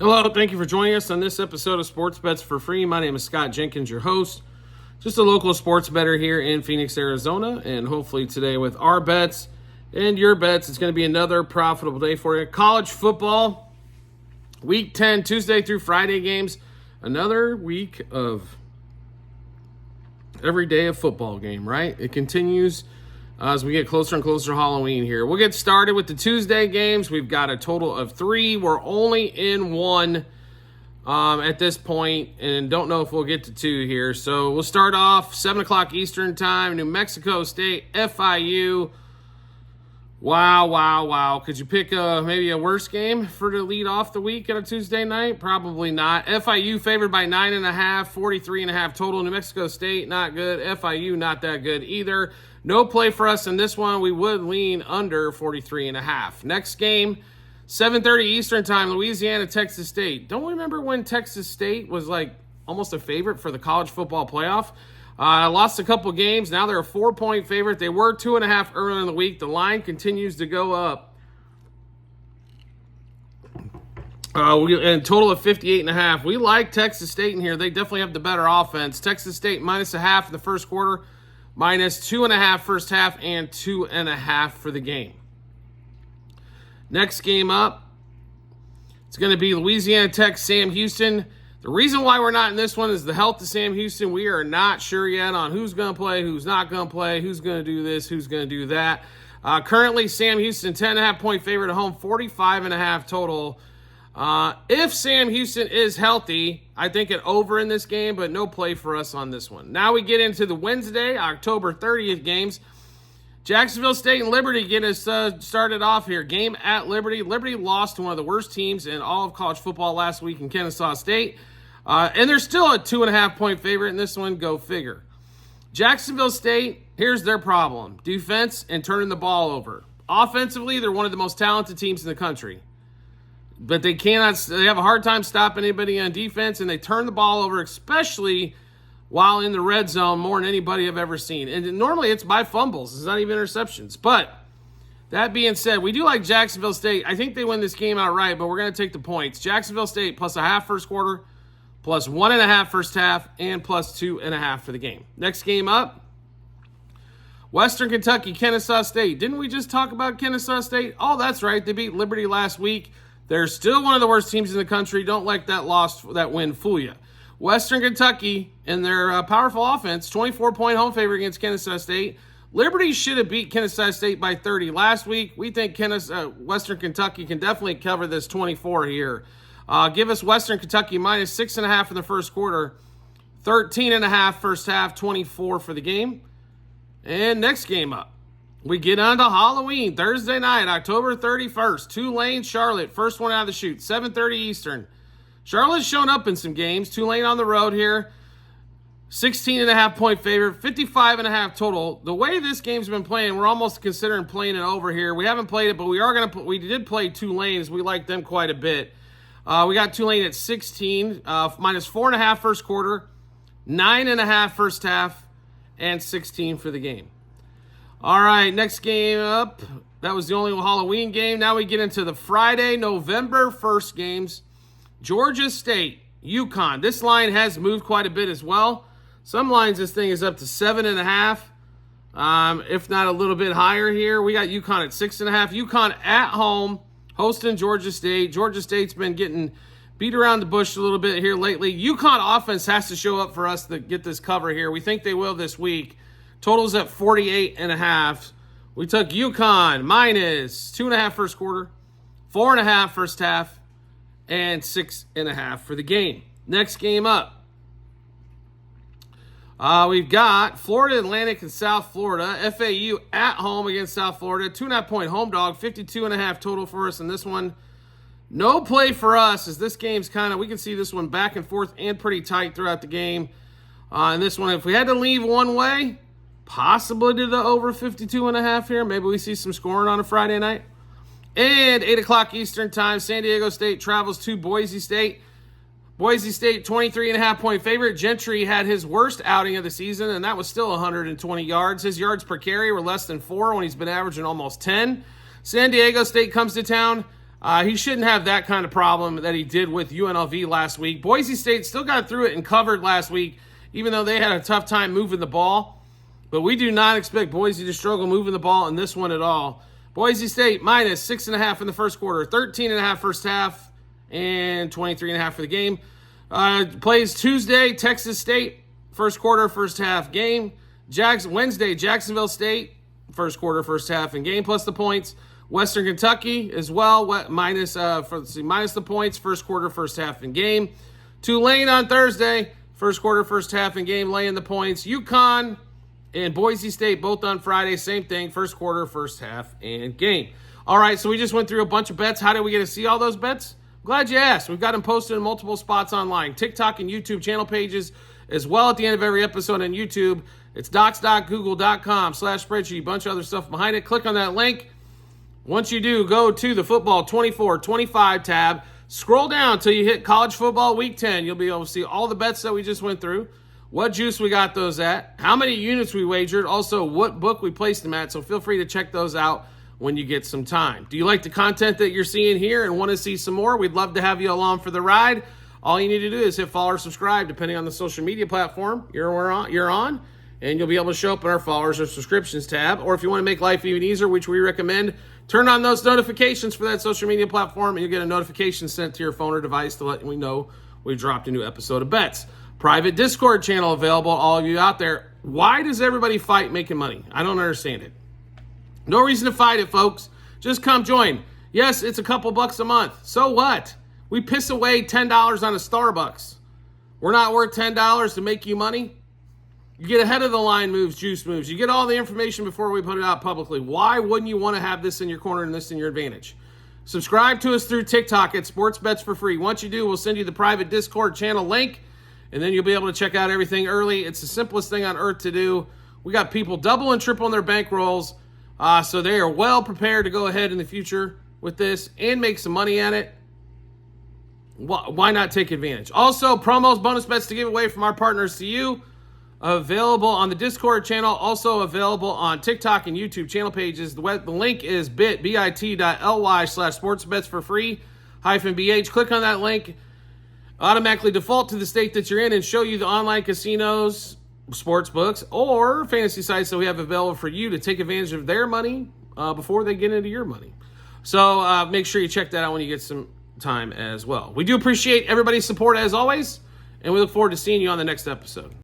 Hello, thank you for joining us on this episode of Sports Bets for Free. My name is Scott Jenkins, your host. Just a local sports bettor here in Phoenix, Arizona, and hopefully today with our bets and your bets, it's going to be another profitable day for you. College football, Week 10, Tuesday through Friday games. Another week of every day a football game, right? It continues as we get closer and closer to Halloween here. We'll get started with the Tuesday games. We've got a total of 3. We're only in 1 at this point, and don't know if we'll get to 2 here. So we'll start off 7 o'clock Eastern time, New Mexico State, FIU. Wow. Could you pick maybe a worse game for to lead off the week on a Tuesday night? Probably not. FIU favored by 9.5, 43.5 total. New Mexico State, not good. FIU, not that good either. No play for us in this one. We would lean under 43.5. Next game, 7:30 Eastern time, Louisiana, Texas State. Don't remember when Texas State was like almost a favorite for the college football playoff. Lost a couple games. Now they're a 4-point favorite. They were 2.5 early in the week. The line continues to go up. And total of 58.5. We like Texas State in here. They definitely have the better offense. Texas State -0.5 in the first quarter, -2.5 first half, and 2.5 for the game. Next game up, it's going to be Louisiana Tech, Sam Houston. The reason why we're not in this one is the health of Sam Houston. We are not sure yet on who's going to play, who's not going to play, who's going to do this, who's going to do that. Currently, Sam Houston, 10.5-point favorite at home, 45.5 total. If Sam Houston is healthy, I think it over in this game, but no play for us on this one. Now we get into the Wednesday, October 30th games. Jacksonville State and Liberty get us started off here. Game at Liberty. Liberty lost to one of the worst teams in all of college football last week in Kennesaw State. And they're still a 2.5-point favorite in this one. Go figure. Jacksonville State, here's their problem. Defense and turning the ball over. Offensively, they're one of the most talented teams in the country. But they have a hard time stopping anybody on defense, and they turn the ball over, especially while in the red zone, more than anybody I've ever seen. And normally it's by fumbles. It's not even interceptions. But that being said, we do like Jacksonville State. I think they win this game outright, but we're going to take the points. Jacksonville State +0.5 first quarter, +1.5 first half, and +2.5 for the game. Next game up, Western Kentucky, Kennesaw State. Didn't we just talk about Kennesaw State? Oh, that's right. They beat Liberty last week. They're still one of the worst teams in the country. Don't let that win fool you. Western Kentucky and their powerful offense, 24-point home favorite against Kennesaw State. Liberty should have beat Kennesaw State by 30 last week. We think Western Kentucky can definitely cover this 24 here. Give us Western Kentucky -6.5 in the first quarter, 13.5 first half, 24 for the game. And next game up, we get on to Halloween, Thursday night, October 31st. Tulane, Charlotte, first one out of the chute, 7:30 Eastern. Charlotte's shown up in some games. Tulane on the road here, 16.5-point favorite, 55.5 total. The way this game's been playing, we're almost considering playing it over here. We haven't played it, but we did play Tulane, as we like them quite a bit. We got Tulane at 16, -4.5 first quarter, 9.5 first half, and 16 for the game. All right, next game up. That was the only Halloween game. Now we get into the Friday, November 1st games. Georgia State, UConn. This line has moved quite a bit as well. Some lines, this thing is up to 7.5, if not a little bit higher here. We got UConn at 6.5. UConn at home, hosting Georgia State. Georgia State's been getting beat around the bush a little bit here lately. UConn offense has to show up for us to get this cover here. We think they will this week. Total's at 48.5. We took UConn -2.5 first quarter, 4.5 first half, and 6.5 for the game. Next game up, we've got Florida Atlantic and South Florida. FAU at home against South Florida. 2.5-point home dog, 52.5 total for us in this one. No play for us, as this game's we can see this one back and forth and pretty tight throughout the game. In this one, if we had to leave one way, possibly to the over 52.5 here. Maybe we see some scoring on a Friday night. And 8 o'clock Eastern time, San Diego State travels to Boise State. Boise State, 23.5-point favorite. Gentry had his worst outing of the season, and that was still 120 yards. His yards per carry were less than 4 when he's been averaging almost 10. San Diego State comes to town. He shouldn't have that kind of problem that he did with UNLV last week. Boise State still got through it and covered last week, even though they had a tough time moving the ball. But we do not expect Boise to struggle moving the ball in this one at all. Boise State minus 6.5 in the first quarter, 13.5 first half, and 23.5 for the game. Plays Tuesday, Texas State, first quarter, first half game. Wednesday, Jacksonville State, first quarter, first half, and game plus the points. Western Kentucky as well, minus the points, first quarter, first half, and game. Tulane on Thursday, first quarter, first half, and game, laying the points. UConn and Boise State both on Friday, same thing, first quarter, first half, and game. All right, so we just went through a bunch of bets. How did we get to see all those bets? Glad you asked. We've got them posted in multiple spots online, TikTok and YouTube channel pages, as well at the end of every episode on YouTube. It's docs.google.com/spreadsheet, a bunch of other stuff behind it. Click on that link. Once you do, go to the Football 24-25 tab. Scroll down until you hit College Football Week 10. You'll be able to see all the bets that we just went through, what juice we got those at, how many units we wagered, also what book we placed them at. So feel free to check those out when you get some time. Do you like the content that you're seeing here and want to see some more? We'd love to have you along for the ride. All you need to do is hit follow or subscribe, depending on the social media platform you're on, and you'll be able to show up in our followers or subscriptions tab. Or if you want to make life even easier, which we recommend, turn on those notifications for that social media platform, and you'll get a notification sent to your phone or device to let you know we dropped a new episode of Bets. Private Discord channel available, all of you out there. Why does everybody fight making money? I don't understand it. No reason to fight it, folks. Just come join. Yes, it's a couple bucks a month. So what? We piss away $10 on a Starbucks. We're not worth $10 to make you money. You get ahead of the line moves, juice moves. You get all the information before we put it out publicly. Why wouldn't you want to have this in your corner and this in your advantage? Subscribe to us through TikTok at Sports Bets for free. Once you do, we'll send you the private Discord channel link, and then you'll be able to check out everything early. It's the simplest thing on earth to do. We got people double and triple on their bankrolls, so they are well prepared to go ahead in the future with this and make some money at it. Why not take advantage? Also, promos, bonus bets to give away from our partners to you. Available on the Discord channel, also available on TikTok and YouTube channel pages. The link is bit.ly/sportsbets for free -BH. Click on that link. Automatically default to the state that you're in and show you the online casinos, sports books, or fantasy sites that we have available for you to take advantage of their money before they get into your money. So make sure you check that out when you get some time as well. We do appreciate everybody's support as always, and we look forward to seeing you on the next episode.